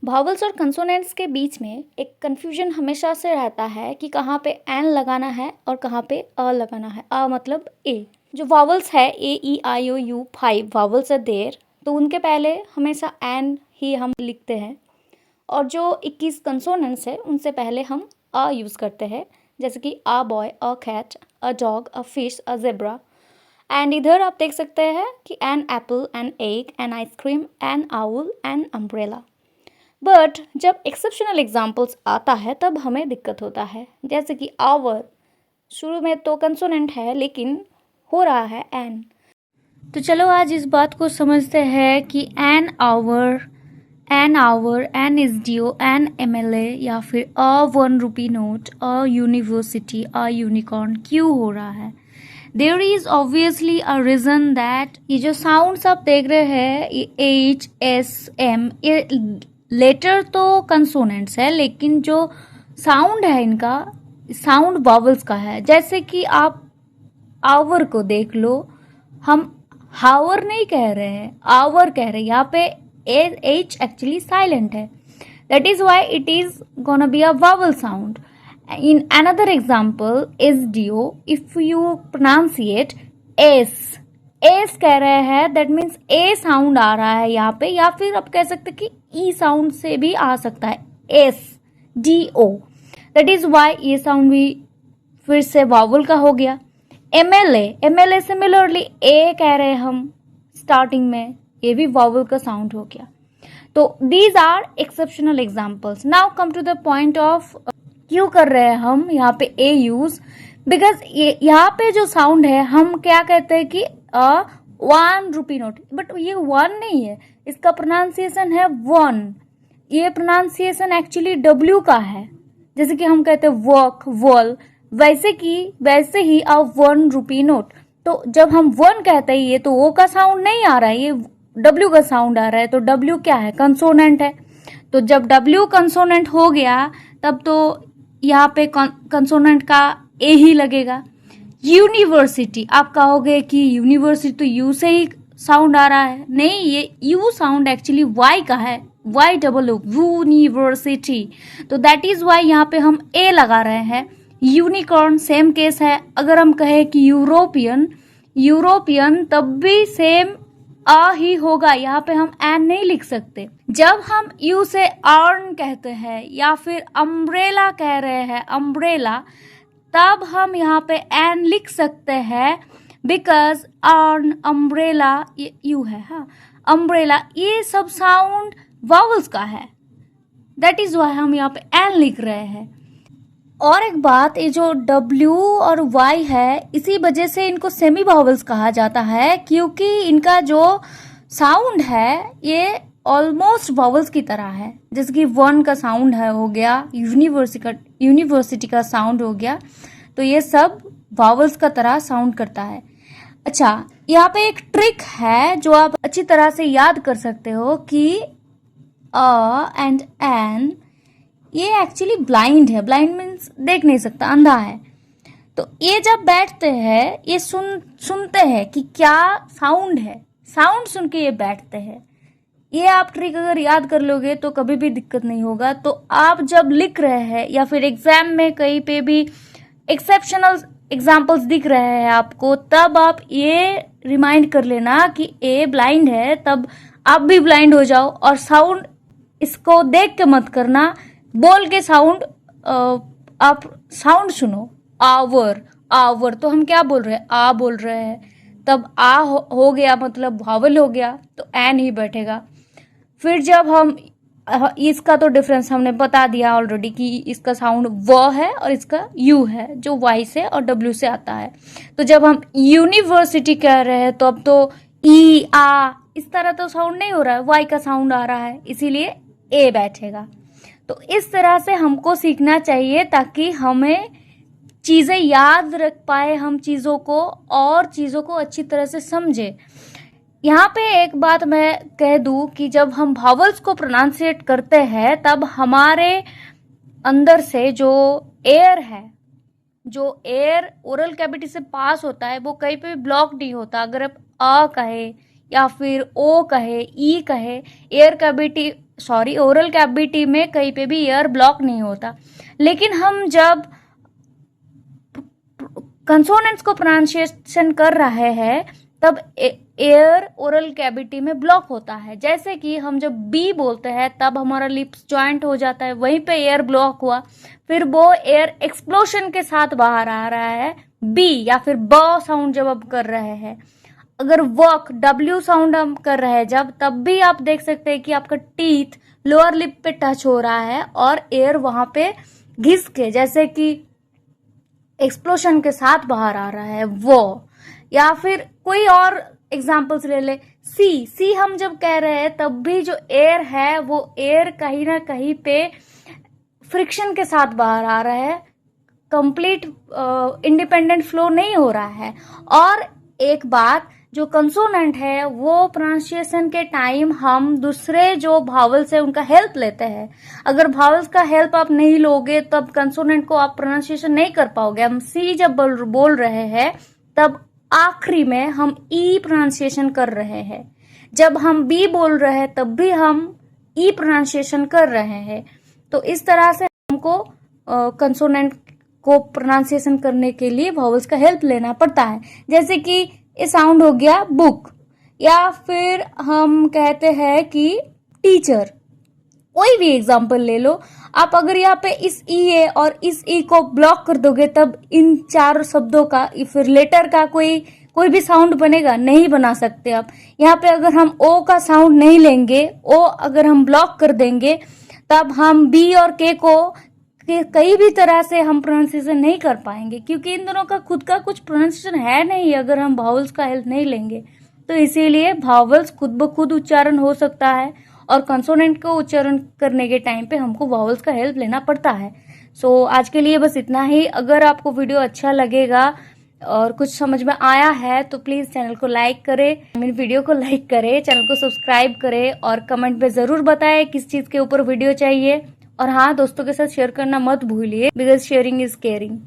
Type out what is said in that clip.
Vowels और consonants के बीच में एक कन्फ्यूजन हमेशा से रहता है कि कहाँ पे एन लगाना है और कहाँ पे अ लगाना है। अ मतलब ए। जो वॉवल्स है ए ई आई ओ यू 5 वॉवल्स है देर, तो उनके पहले हमेशा एन ही हम लिखते हैं। और जो 21 कंसोनेंट्स है उनसे पहले हम अ यूज़ करते हैं, जैसे कि a boy, a cat, a dog, a fish, a zebra. And इधर आप देख सकते हैं कि an apple, an egg, an ice cream, an owl, an umbrella. But जब एक्सेप्शनल एग्जाम्पल्स आता है तब हमें दिक्कत होता है, जैसे कि आवर। शुरू में तो कंसोनेंट है लेकिन हो रहा है एन। तो चलो आज इस बात को समझते हैं कि an hour, an S D O, an M L A या फिर a 1 rupee note, a university, a unicorn क्यों हो रहा है। There is obviously a reason that ये जो साउंड्स आप देख रहे हैं एच एस एम, ये लेटर तो कंसोनेंट्स है लेकिन जो साउंड है इनका साउंड वॉवल्स का है। जैसे कि आप आवर को देख लो, हम हावर नहीं कह रहे हैं, आवर कह रहे हैं। यहाँ पे एच एक्चुअली साइलेंट है, that is why it is gonna be a vowel sound. In another example, SDO, if you pronunciate S, S कह रहे हैं, that means A साउंड आ रहा है यहाँ पे, या फिर आप कह सकते कि E साउंड से भी आ सकता है, SDO, that is why ये साउंड भी फिर से वावल का हो गया। MLA सिमिलरली A कह रहे हैं हम स्टार्टिंग में, ये भी वावल का साउंड हो गया। तो these are exceptional examples. Now come to the point of क्यों कर रहे हैं हम यहाँ पे ए यूज, बिकॉज ये यहाँ पे जो साउंड है हम क्या कहते हैं कि 1 रुपी नोट, बट ये 1 नहीं है, इसका प्रोनाउंसिएशन है 1। ये प्रोनाउंसिएशन एक्चुअली डब्ल्यू का है, जैसे कि हम कहते हैं वर्क, वॉल, वैसे ही 1 रुपी नोट। तो जब हम 1 कहते हैं ये तो ओ का साउंड नहीं आ रहा है, ये डब्ल्यू का साउंड आ रहा है। तो डब्ल्यू क्या है, कंसोनेंट है। तो जब डब्ल्यू कंसोनेंट हो गया तब तो यहाँ पे कंसोनेंट का ए ही लगेगा। यूनिवर्सिटी, आप कहोगे कि यूनिवर्सिटी तो यू से ही साउंड आ रहा है, नहीं, ये यू साउंड एक्चुअली वाई का है, वाई डबल ओ, यूनिवर्सिटी। तो दैट इज वाई यहाँ पे हम ए लगा रहे हैं। यूनिकॉर्न सेम केस है। अगर हम कहें कि यूरोपियन तब भी सेम आ ही होगा, यहाँ पे हम एन नहीं लिख सकते। जब हम यू से अर्न कहते हैं या फिर अम्ब्रेला कह रहे हैं, अम्ब्रेला, तब हम यहाँ पे एन लिख सकते हैं, बिकॉज अर्न, अम्ब्रेला, ये यू है, हाँ, अम्ब्रेला, ये सब साउंड वावल्स का है, दैट इज वाई हम यहाँ पे एन लिख रहे हैं। और एक बात, ये जो W और Y है, इसी वजह से इनको सेमी वावल्स कहा जाता है, क्योंकि इनका जो साउंड है ये ऑलमोस्ट वावल्स की तरह है। जैसे कि 1 का साउंड है हो गया, यूनिवर्सिटी का साउंड हो गया, तो ये सब वावल्स का तरह साउंड करता है। अच्छा, यहाँ पे एक ट्रिक है जो आप अच्छी तरह से याद कर सकते हो कि अ एंड एन ये एक्चुअली ब्लाइंड है। ब्लाइंड मीन्स देख नहीं सकता, अंधा है। तो ये जब बैठते हैं ये सुनते हैं कि क्या साउंड है, साउंड सुन के ये बैठते हैं। ये आप ट्रिक अगर याद कर लोगे तो कभी भी दिक्कत नहीं होगा। तो आप जब लिख रहे हैं या फिर एग्जाम में कहीं पे भी एक्सेप्शनल एग्जाम्पल्स दिख रहे हैं आपको, तब आप ये रिमाइंड कर लेना कि ए ब्लाइंड है, तब आप भी ब्लाइंड हो जाओ। और साउंड इसको देख के मत करना, बोल के साउंड, आप साउंड सुनो। आवर तो हम क्या बोल रहे हैं, आ बोल रहे हैं, तब आ हो गया, मतलब वावल हो गया, तो एन ही बैठेगा। फिर जब हम इसका तो डिफरेंस हमने बता दिया ऑलरेडी कि इसका साउंड व है और इसका यू है, जो वाई से और डब्ल्यू से आता है। तो जब हम यूनिवर्सिटी कह रहे हैं तो अब तो ई आ इस तरह तो साउंड नहीं हो रहा है, वाई का साउंड आ रहा है, इसीलिए ए बैठेगा। तो इस तरह से हमको सीखना चाहिए ताकि हमें चीज़ें याद रख पाए, हम चीज़ों को और चीज़ों को अच्छी तरह से समझे। यहाँ पे एक बात मैं कह दूँ कि जब हम वावल्स को प्रोनाउंसिएट करते हैं तब हमारे अंदर से जो एयर है, जो एयर ओरल कैविटी से पास होता है, वो कहीं पे भी ब्लॉक नहीं होता। अगर आप अ कहे या फिर ओ कहे, ई कहे, एयर कैविटी ओरल कैविटी में कहीं पे भी एयर ब्लॉक नहीं होता। लेकिन हम जब कंसोनेंट्स को प्रोनाउंसिएशन कर रहे हैं तब एयर ओरल कैविटी में ब्लॉक होता है। जैसे कि हम जब बी बोलते हैं तब हमारा लिप्स जॉइंट हो जाता है, वहीं पे एयर ब्लॉक हुआ, फिर वो एयर एक्सप्लोशन के साथ बाहर आ रहा है बी, या फिर ब साउंड जब आप कर रहे हैं। अगर वर्क डब्ल्यू साउंड हम कर रहे हैं जब, तब भी आप देख सकते हैं कि आपका टीथ लोअर लिप पे टच हो रहा है और एयर वहां पे घिस के, जैसे कि एक्सप्लोशन के साथ बाहर आ रहा है वो। या फिर कोई और एग्जाम्पल्स ले ले, सी हम जब कह रहे हैं तब भी जो एयर है वो एयर कहीं ना कहीं पे फ्रिक्शन के साथ बाहर आ रहा है, कंप्लीट इंडिपेंडेंट फ्लो नहीं हो रहा है। और एक बात, जो कंसोनेंट है वो प्रोनाउंसिएशन के टाइम हम दूसरे जो भावल्स है उनका हेल्प लेते हैं। अगर भावल्स का हेल्प आप नहीं लोगे तब कंसोनेंट को आप प्रोनाउंसिएशन नहीं कर पाओगे। हम सी जब बोल रहे हैं तब आखिरी में हम ई प्रोनाउंसिएशन कर रहे हैं, जब हम बी बोल रहे हैं तब भी हम ई प्रोनाउंसिएशन कर रहे हैं। तो इस तरह से हमको कंसोनेंट को प्रोनाउंसिएशन करने के लिए वॉवल्स का हेल्प लेना पड़ता है। जैसे कि ये साउंड हो गया बुक, या फिर हम कहते हैं कि टीचर। कोई भी एग्जाम्पल ले लो आप, अगर यहाँ पे इस ई है और इस ई को ब्लॉक कर दोगे तब इन चार शब्दों का फिर लेटर का कोई भी साउंड बनेगा, नहीं बना सकते आप। यहाँ पे अगर हम ओ का साउंड नहीं लेंगे, ओ अगर हम ब्लॉक कर देंगे तब हम बी और के को कई भी तरह से हम प्रोनाउंसिएशन नहीं कर पाएंगे, क्योंकि इन दोनों का खुद का कुछ प्रोनाउंसिएशन है नहीं अगर हम भावल्स का हेल्प नहीं लेंगे। तो इसीलिए भावल्स खुद ब खुद उच्चारण हो सकता है और कंसोनेंट को उच्चारण करने के टाइम पे हमको वावल्स का हेल्प लेना पड़ता है। सो आज के लिए बस इतना ही। अगर आपको वीडियो अच्छा लगेगा और कुछ समझ में आया है तो प्लीज़ चैनल को लाइक करें, मेरी वीडियो को लाइक करें, चैनल को सब्सक्राइब करें और कमेंट पे ज़रूर बताएं किस चीज़ के ऊपर वीडियो चाहिए। और हाँ, दोस्तों के साथ शेयर करना मत भूलिए, बिकॉज शेयरिंग इज़ केयरिंग।